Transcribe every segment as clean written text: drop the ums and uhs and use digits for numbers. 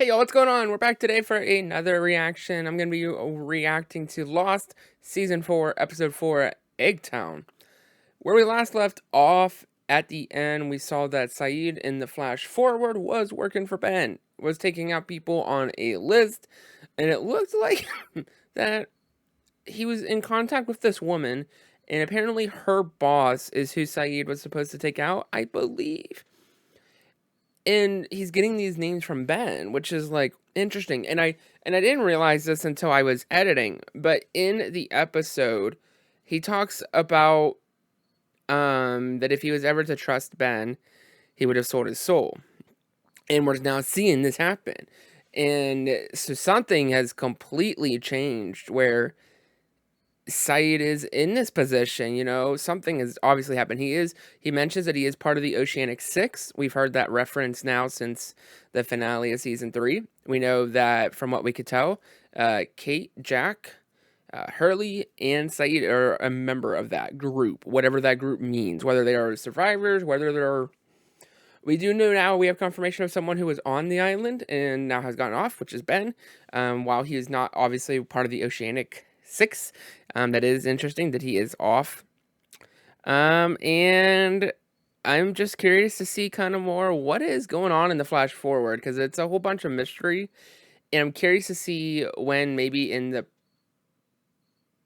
Hey y'all, what's going on? We're back today for another reaction. I'm going to be reacting to Lost Season 4, Episode 4, Eggtown. Where we last left off at the end, we saw that Saeed in the flash forward was working for Ben, was taking out people on a list, and it looked like that he was in contact with this woman, and apparently her boss is who Saeed was supposed to take out, I believe. And he's getting these names from Ben, which is like interesting. And I didn't realize this until I was editing, but in the episode, he talks about that if he was ever to trust Ben, he would have sold his soul. And we're now seeing this happen. And so something has completely changed where Saeed is in this position, something has obviously happened. He mentions that he is part of the Oceanic Six. We've heard that reference now since the finale of season 3. We know that from what we could tell, Kate, Jack, Hurley, and Saeed are a member of that group, whatever that group means, whether they are survivors, whether they're. We do know now we have confirmation of someone who was on the island and now has gotten off, which is Ben. While he is not obviously part of the Oceanic Six, that is interesting that he is off. And I'm just curious to see kind of more what is going on in the flash forward because it's a whole bunch of mystery. And I'm curious to see when maybe in the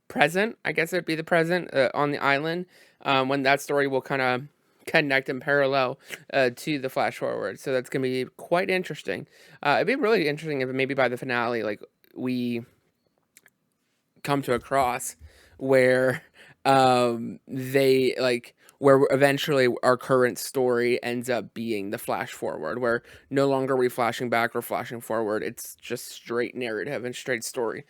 present, I guess it'd be the present on the island, when that story will kind of connect and parallel to the flash forward. So that's going to be quite interesting. It'd be really interesting if maybe by the finale, like we come to a cross where they like where eventually our current story ends up being the flash forward, where no longer are we flashing back or flashing forward. It's just straight narrative and straight story,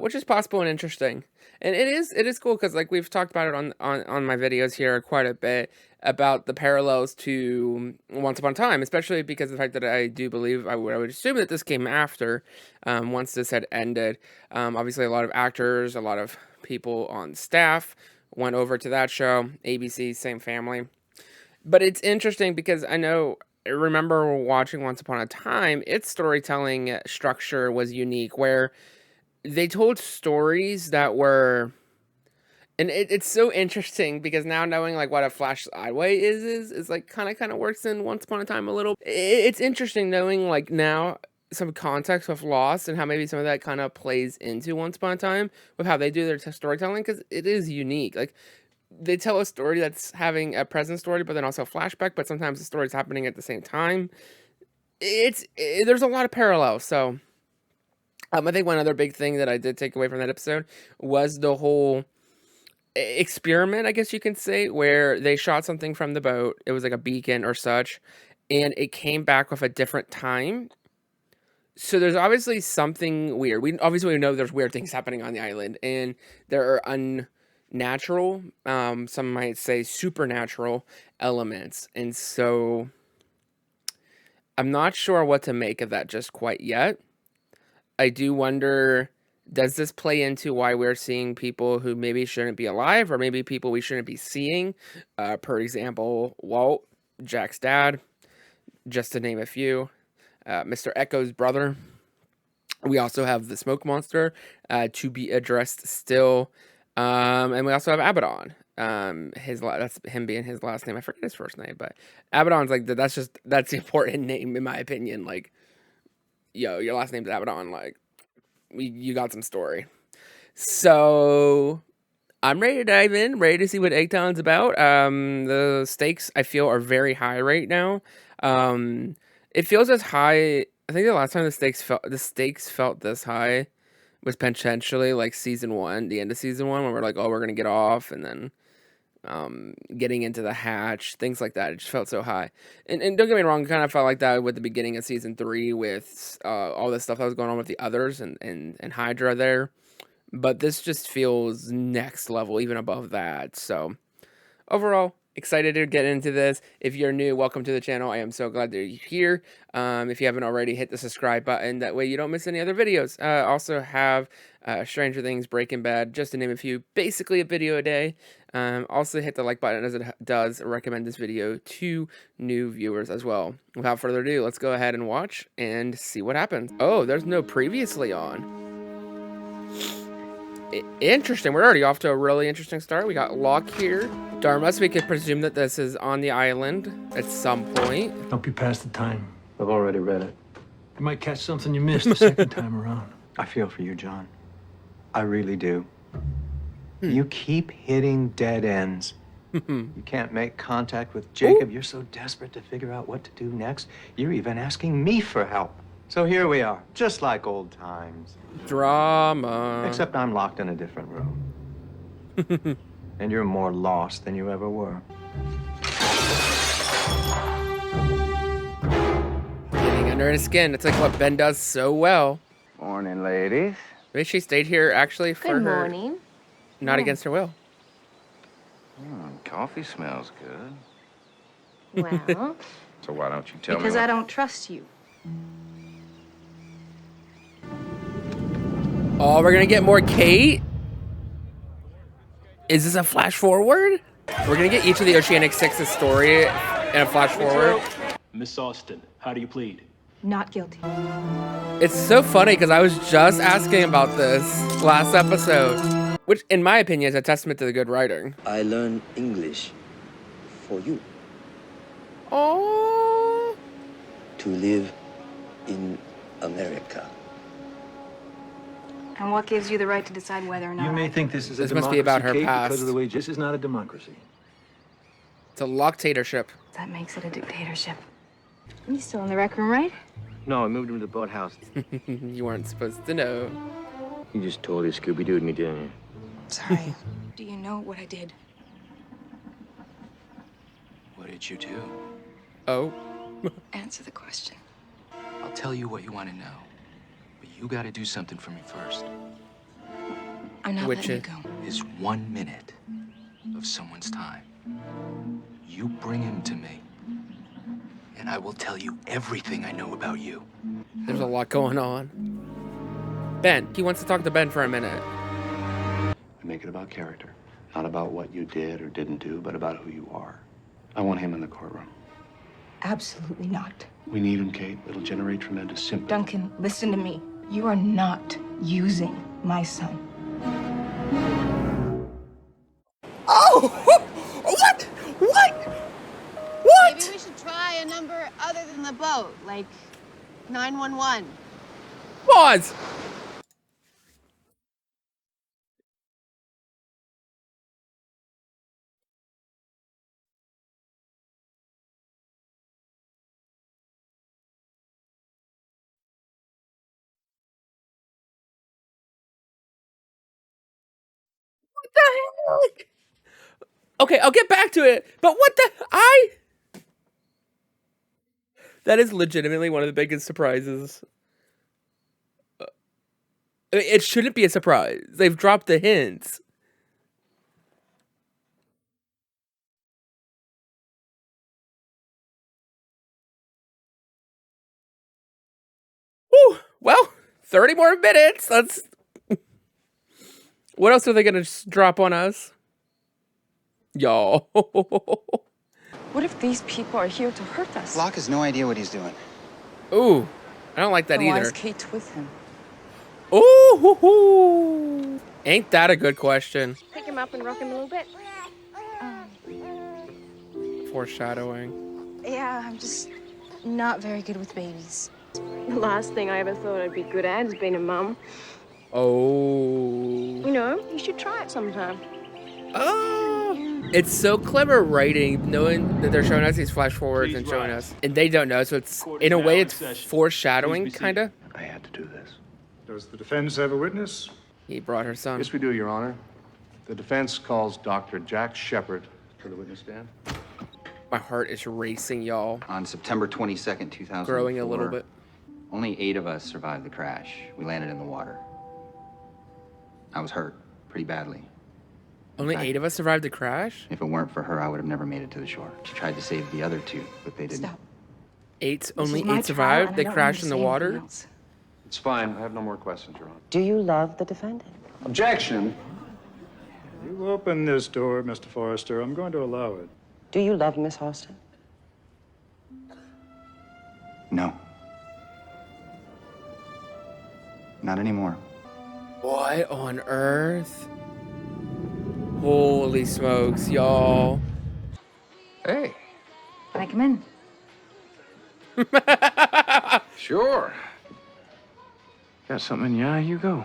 which is possible and interesting. And it is cool because like we've talked about it on my videos here quite a bit about the parallels to Once Upon a Time, especially because of the fact that I do believe I would assume that this came after once this had ended. Obviously, a lot of actors, a lot of people on staff went over to that show. ABC, same family. But it's interesting because I remember watching Once Upon a Time, its storytelling structure was unique where they told stories that were. And it's so interesting because now knowing like what a flash sideway is like kind of works in Once Upon a Time a little. It's interesting knowing like now some context with Lost and how maybe some of that kind of plays into Once Upon a Time with how they do their storytelling because it is unique. Like they tell a story that's having a present story, but then also a flashback. But sometimes the story is happening at the same time. There's a lot of parallels. So I think one other big thing that I did take away from that episode was the whole experiment, I guess you can say, where they shot something from the boat. It was like a beacon or such, and it came back with a different time. So there's obviously something weird. We know there's weird things happening on the island, and there are unnatural, some might say supernatural elements. And so I'm not sure what to make of that just quite yet. I do wonder, does this play into why we're seeing people who maybe shouldn't be alive, or maybe people we shouldn't be seeing? Per example, Walt, Jack's dad, just to name a few. Mr. Echo's brother. We also have the smoke monster to be addressed still. And we also have Abaddon. That's him being his last name. I forget his first name, but Abaddon's like that's the important name in my opinion. Like, yo, your last name's Abaddon. Like, you got some story. So I'm ready to dive in, ready to see what Eggtown's about. The stakes I feel are very high right now. It feels as high. I think the last time the stakes felt this high was potentially like season 1, the end of season 1, when we're like, oh, we're gonna get off, and then getting into the hatch, things like that. It just felt so high. And don't get me wrong, it kind of felt like that with the beginning of season 3 with all this stuff that was going on with the others and Hydra there. But this just feels next level, even above that. So overall, Excited to get into this. If you're new, welcome to the channel. I am so glad that you're here. If you haven't already, hit the subscribe button. That way you don't miss any other videos. Also have Stranger Things, Breaking Bad, just to name a few. Basically a video a day. Also hit the like button as it does recommend this video to new viewers as well. Without further ado, let's go ahead and watch and see what happens. Oh, there's no previously on. Interesting. We're already off to a really interesting start. We got Locke here. Dharma, so we could presume that this is on the island at some point. Don't be past the time. I've already read it. You might catch something you missed the second time around. I feel for you, John. I really do. You keep hitting dead ends. You can't make contact with Jacob. You're so desperate to figure out what to do next. You're even asking me for help. So here we are, just like old times. Drama. Except I'm locked in a different room. And you're more lost than you ever were. Getting under his skin. It's like what Ben does so well. Morning, ladies. Maybe she stayed here actually for Good her. morning. Not against her will. Coffee smells good. Well, So why don't you tell because me? I don't trust you. Oh, we're gonna get more Kate? Is this a flash forward? We're gonna get each of the Oceanic Six's story in a flash forward. Miss Austin, how do you plead? Not guilty. It's so funny because I was just asking about this last episode, which in my opinion is a testament to the good writing. I learn English for you Oh, to live in America. And what gives you the right to decide whether or not You may think this is a This democracy, must be about her Kate, past. because of the way this is not a democracy. it's a Loctatorship. that makes it a dictatorship? You still in the rec room, right? No, I moved him to the boathouse. You weren't supposed to know. You just totally Scooby-Dooed me, didn't you? Sorry. Do you know what I did? What did you do? Oh, Answer the question. I'll tell you what you want to know. But you got to do something for me first. I'm not Which letting you is- go. Is 1 minute of someone's time. You bring him to me, and I will tell you everything I know about you. there's a lot going on. Ben, he wants to talk to Ben for a minute. Make it about character, not about what you did or didn't do, but about who you are. I want him in the courtroom. Absolutely not. We need him, Kate. It'll generate tremendous sympathy. Duncan, listen to me. You are not using my son. Oh, what? What? Maybe we should try a number other than the boat, like 911. Pause. What the heck? Okay, I'll get back to it. But what the That is legitimately one of the biggest surprises. It shouldn't be a surprise. They've dropped the hints. Whew, well, 30 more minutes. That's. What else are they gonna just drop on us? Y'all. What if these people are here to hurt us? Locke has no idea what he's doing. Ooh, I don't like that Then why either. is Kate with him? Ooh, hoo, hoo. Ain't that a good question? Pick him up and rock him a little bit. Foreshadowing. Yeah, I'm just not very good with babies. The last thing I ever thought I'd be good at is being a mum. Oh. You know, you should try it sometime. Oh. It's so clever writing, knowing that they're showing us these flash forwards and showing us, and they don't know. So it's in a way, it's foreshadowing, kind of. I had to do this. Does the defense have a witness? He brought her son. Yes, we do, Your Honor. The defense calls Dr. Jack Shepard to the witness stand. My heart is racing, y'all. On September 22nd, 2004, Growing a little bit. only 8 of us survived the crash. We landed in the water. I was hurt pretty badly. Only 8 of us survived the crash? If it weren't for her, I would have never made it to the shore. She tried to save the other 2, but they didn't. Stop. Only This is my 8 trial, survived? and I They don't crashed in want the you to say anything water? else. It's fine. I have no more questions, Your Honor. Do you love the defendant? Objection. You open this door, Mr. Forrester. I'm going to allow it. Do you love Miss Austin? No. Not anymore. What on earth? Holy smokes, y'all. Hey, Can I come in? sure. Got something in your eye, you go.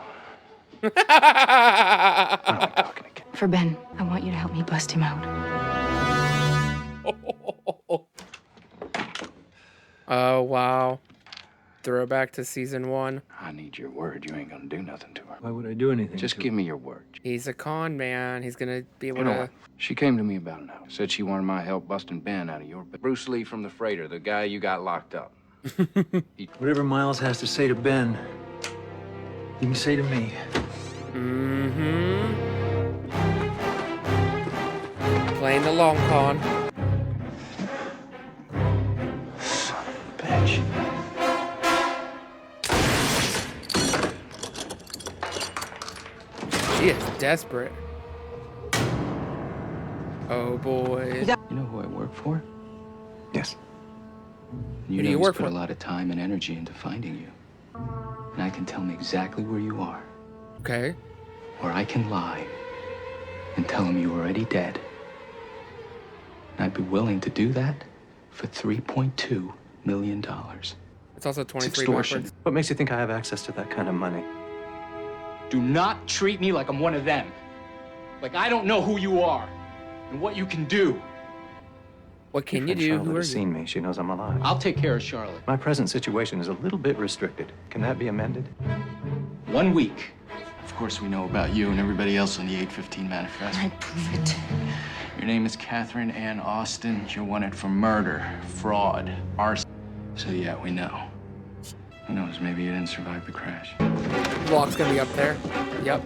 For Ben, I want you to help me bust him out. Oh, wow. Throwback to season 1. I need your word. You ain't gonna do nothing to her. Why would I do anything? Just to give me your word. He's a con man. He's gonna be able You know to... what? She came to me about an hour. Said she wanted my help busting Ben out of your bed. Bruce Lee from the freighter, the guy you got locked up. Whatever Miles has to say to Ben, you can say to me. Mm-hmm. Playing the long con. Son of a bitch. She is desperate. Oh boy. You know who I work for? Yes. You Who do know you he's work put for? a lot of time and energy into finding you. And I can tell him exactly where you are. Okay. Or I can lie and tell him you're already dead. And I'd be willing to do that for $3.2 million. It's also It's 23 extortion. backwards. What makes you think I have access to that kind of money? Do not treat me like I'm one of them. Like I don't know who you are and what you can do. What can you Friend do? Charlotte Who are has you? seen me. She knows I'm alive. I'll take care of Charlotte. My present situation is a little bit restricted. Can that be amended? 1 week. Of course, we know about you and everybody else on the 815 manifest. I prove it. Your name is Catherine Ann Austin. You're wanted for murder, fraud, arson. So yeah, we know. Who knows? Maybe you didn't survive the crash. Lock's gonna be up there. Yep.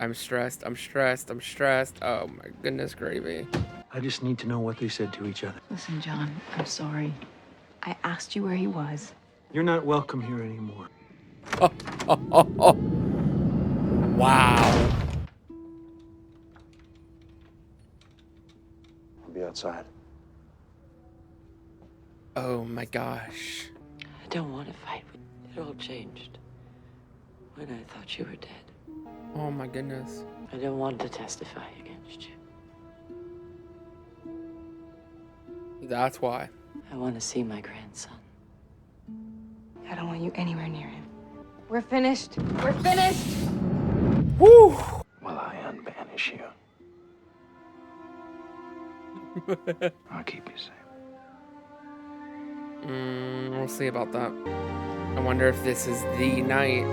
I'm stressed. I'm stressed. I'm stressed. Oh my goodness gravy. I just need to know what they said to each other. Listen, John, I'm sorry. I asked you where he was. You're not welcome here anymore. Wow. I'll be outside. Oh my gosh. I don't want to fight. It all changed when I thought you were dead. Oh my goodness. I don't want to testify against you. That's why. I want to see my grandson. I don't want you anywhere near him. We're finished. We're finished. Woo! Will I unbanish you? I'll keep you safe. We'll see about that. I wonder if this is the night.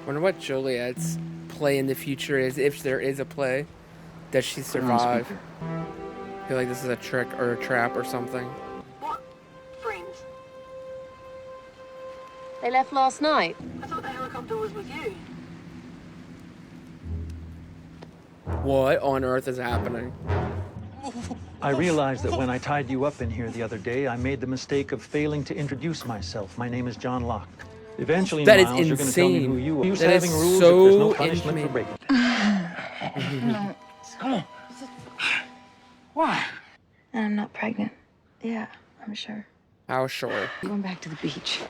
Wonder what Juliet's play in the future is, if there is a play. Does she survive? I feel like this is a trick or a trap or something. What? Friends? They left last night. I thought the helicopter was with you. What on earth is happening? I realized that when I tied you up in here the other day, I made the mistake of failing to introduce myself. My name is John Locke. Eventually, That is Miles, you're going to tell me insane. who you are. Use That is having rules so if there's no punishment for inhumane. breaking. Come on. Why? I'm not pregnant. Yeah, I'm sure. How sure? I'm going back to the beach.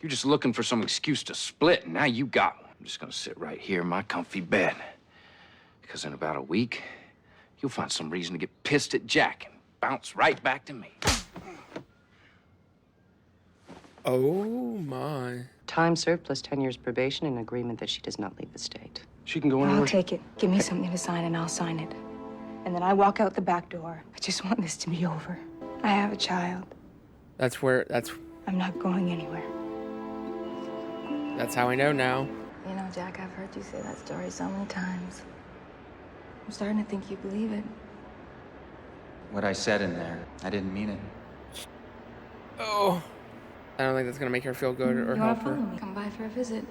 You're just looking for some excuse to split, and now you got one. I'm just gonna sit right here in my comfy bed. Because in about a week, you'll find some reason to get pissed at Jack and bounce right back to me. Oh my. Time served plus 10 years probation and agreement that she does not leave the state. She can go I'll anywhere. take it. Give me something to sign and I'll sign it. And then I walk out the back door. I just want this to be over. I have a child. That's I'm not going anywhere. how I know now. You know, Jack, I've heard you say that story so many times. I'm starting to think you believe it. What I said in there, I didn't mean it. Oh. I don't think that's gonna make her feel good or You wanna help follow her. me? Come by for a visit.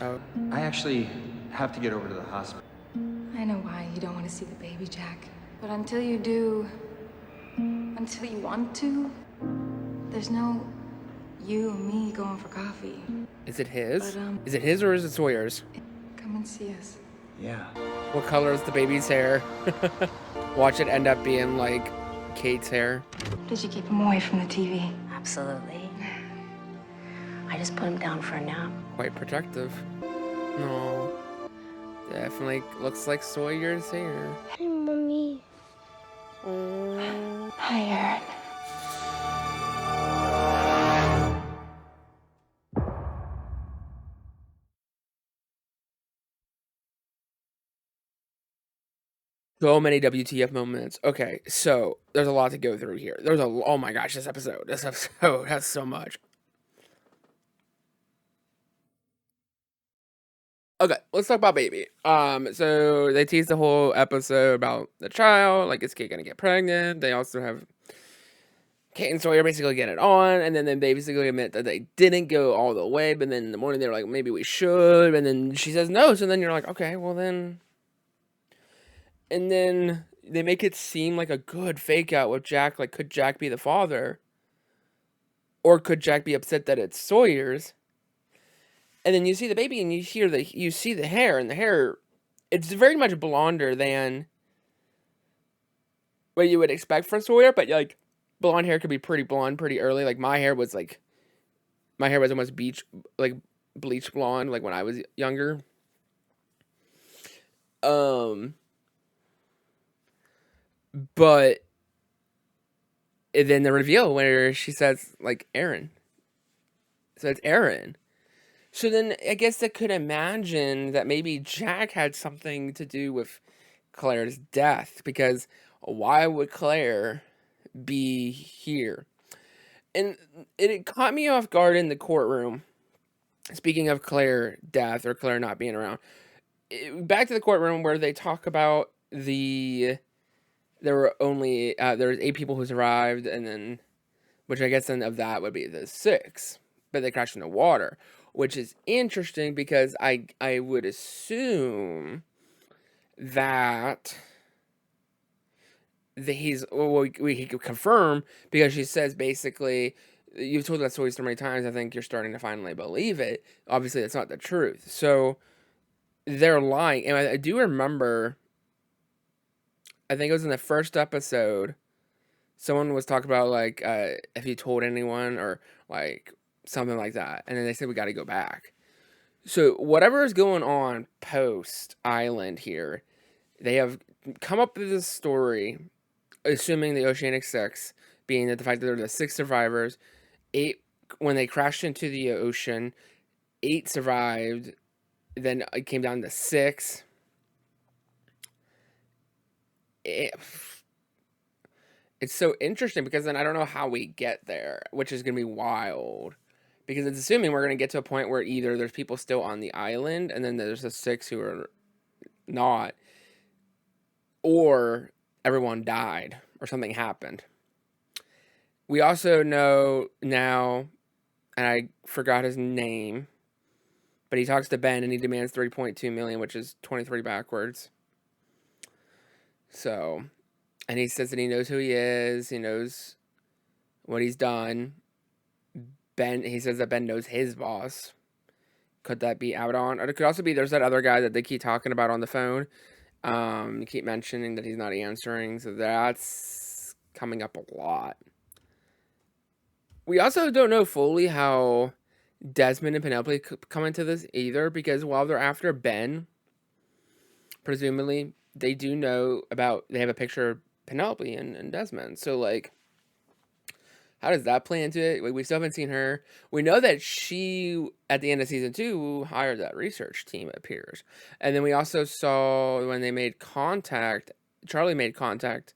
Oh. I actually have to get over to the hospital. I know why you don't want to see the baby, Jack. But until you do, until you want to, there's no you and me going for coffee. Is it his? But, Is it his or is it Sawyer's? Come and see us. Yeah. What color is the baby's hair? Watch it end up being like Kate's hair. Did you keep him away from the TV? Absolutely. I just put him down for a nap. Quite protective. No. Definitely looks like Sawyer's hair. Hey, Mommy. Hi, Aaron. So many WTF moments. Okay, so there's a lot to go through here. Oh my gosh, this episode has so much. Okay, let's talk about baby. So they tease the whole episode about the child, like is Kate gonna get pregnant? They also have Kate and Sawyer basically get it on, and then they basically admit that they didn't go all the way, but then in the morning they're like, maybe we should, and then she says no, so then you're like, okay, well then. And then they make it seem like a good fake out with Jack, like could Jack be the father? Or could Jack be upset that it's Sawyer's? And then you see the baby and you see the hair, and the hair, it's very much blonder than what you would expect for Sawyer, but like blonde hair could be pretty blonde pretty early. Like my hair was almost bleach blonde, like when I was younger. But and then the reveal where she says like Aaron. So it's Aaron. So then I guess I could imagine that maybe Jack had something to do with Claire's death, because why would Claire be here? And it caught me off guard in the courtroom. Speaking of Claire death or Claire not being around, back to the courtroom where they talk about there was 8 people who survived, and then, which I guess then of that would be the 6, but they crashed in the water, which is interesting because I would assume that we could confirm, because she says basically, you've told that story so many times, I think you're starting to finally believe it. Obviously, that's not the truth. So they're lying, and I do remember. I think it was in the first episode, someone was talking about, like, if you told anyone or, like, something like that. And then they said, we got to go back. So whatever is going on post-Island here, they have come up with this story, assuming the Oceanic 6, being that the fact that there are the 6 survivors, 8, when they crashed into the ocean, 8 survived, then it came down to 6. It's so interesting because then I don't know how we get there, which is going to be wild, because it's assuming we're going to get to a point where either there's people still on the island and then there's the 6 who are not, or everyone died or something happened. We also know now, and I forgot his name, but he talks to Ben and he demands 3.2 million, which is 23 backwards. So, and he says that he knows who he is. He knows what he's done. He says that Ben knows his boss. Could that be Abaddon? Or it could also be there's that other guy that they keep talking about on the phone. You keep mentioning that he's not answering. So that's coming up a lot. We also don't know fully how Desmond and Penelope come into this either, because while they're after Ben, presumably they do know about, they have a picture of Penelope and Desmond. So, like, how does that play into it? We still haven't seen her. We know that she, at the end of season 2, hired that research team, it appears. And then we also saw when they made contact, Charlie made contact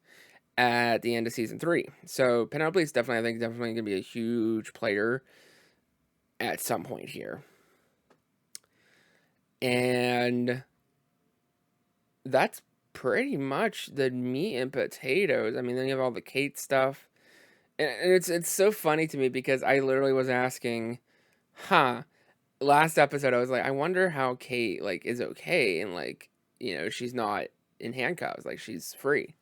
at the end of season 3. So Penelope is definitely going to be a huge player at some point here. And that's pretty much the meat and potatoes. I mean, then you have all the Kate stuff. And it's so funny to me because I literally was asking, last episode I was like, I wonder how Kate, like, is okay, and, like, you know, she's not in handcuffs, like she's free.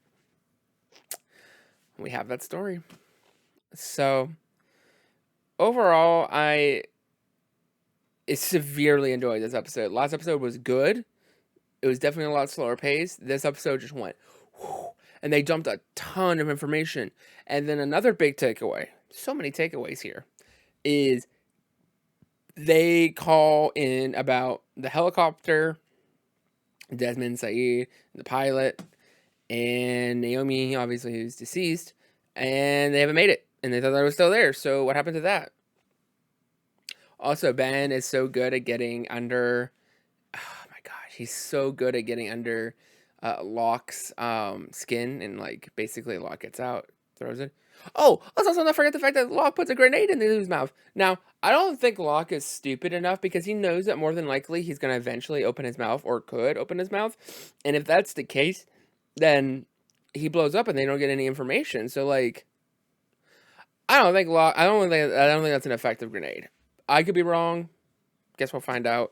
We have that story. So overall, I severely enjoyed this episode. Last episode was good. It was definitely a lot slower pace. This episode just went, whew, and they dumped a ton of information. And then another big takeaway, so many takeaways here, is they call in about the helicopter, Desmond Saeed, the pilot, and Naomi, obviously, who's deceased, and they haven't made it. And they thought that was still there. So what happened to that? Also, Ben is so good at getting under. Oh my gosh, he's so good at getting under Locke's skin, and like basically Locke gets out, throws it. Oh, let's also not forget the fact that Locke puts a grenade in his mouth. Now, I don't think Locke is stupid enough, because he knows that more than likely he's going to eventually open his mouth, or could open his mouth. And if that's the case, then he blows up and they don't get any information. So like, I don't think that's an effective grenade. I could be wrong. Guess we'll find out.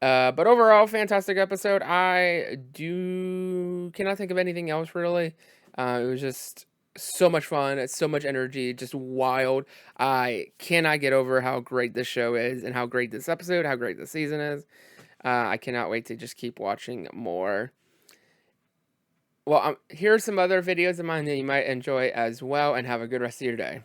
But overall, fantastic episode. I cannot think of anything else really. It was just so much fun. It's so much energy, just wild. I cannot get over how great this show is, and how great this episode, how great this season is. I cannot wait to just keep watching more. Well, here are some other videos of mine that you might enjoy as well, and have a good rest of your day.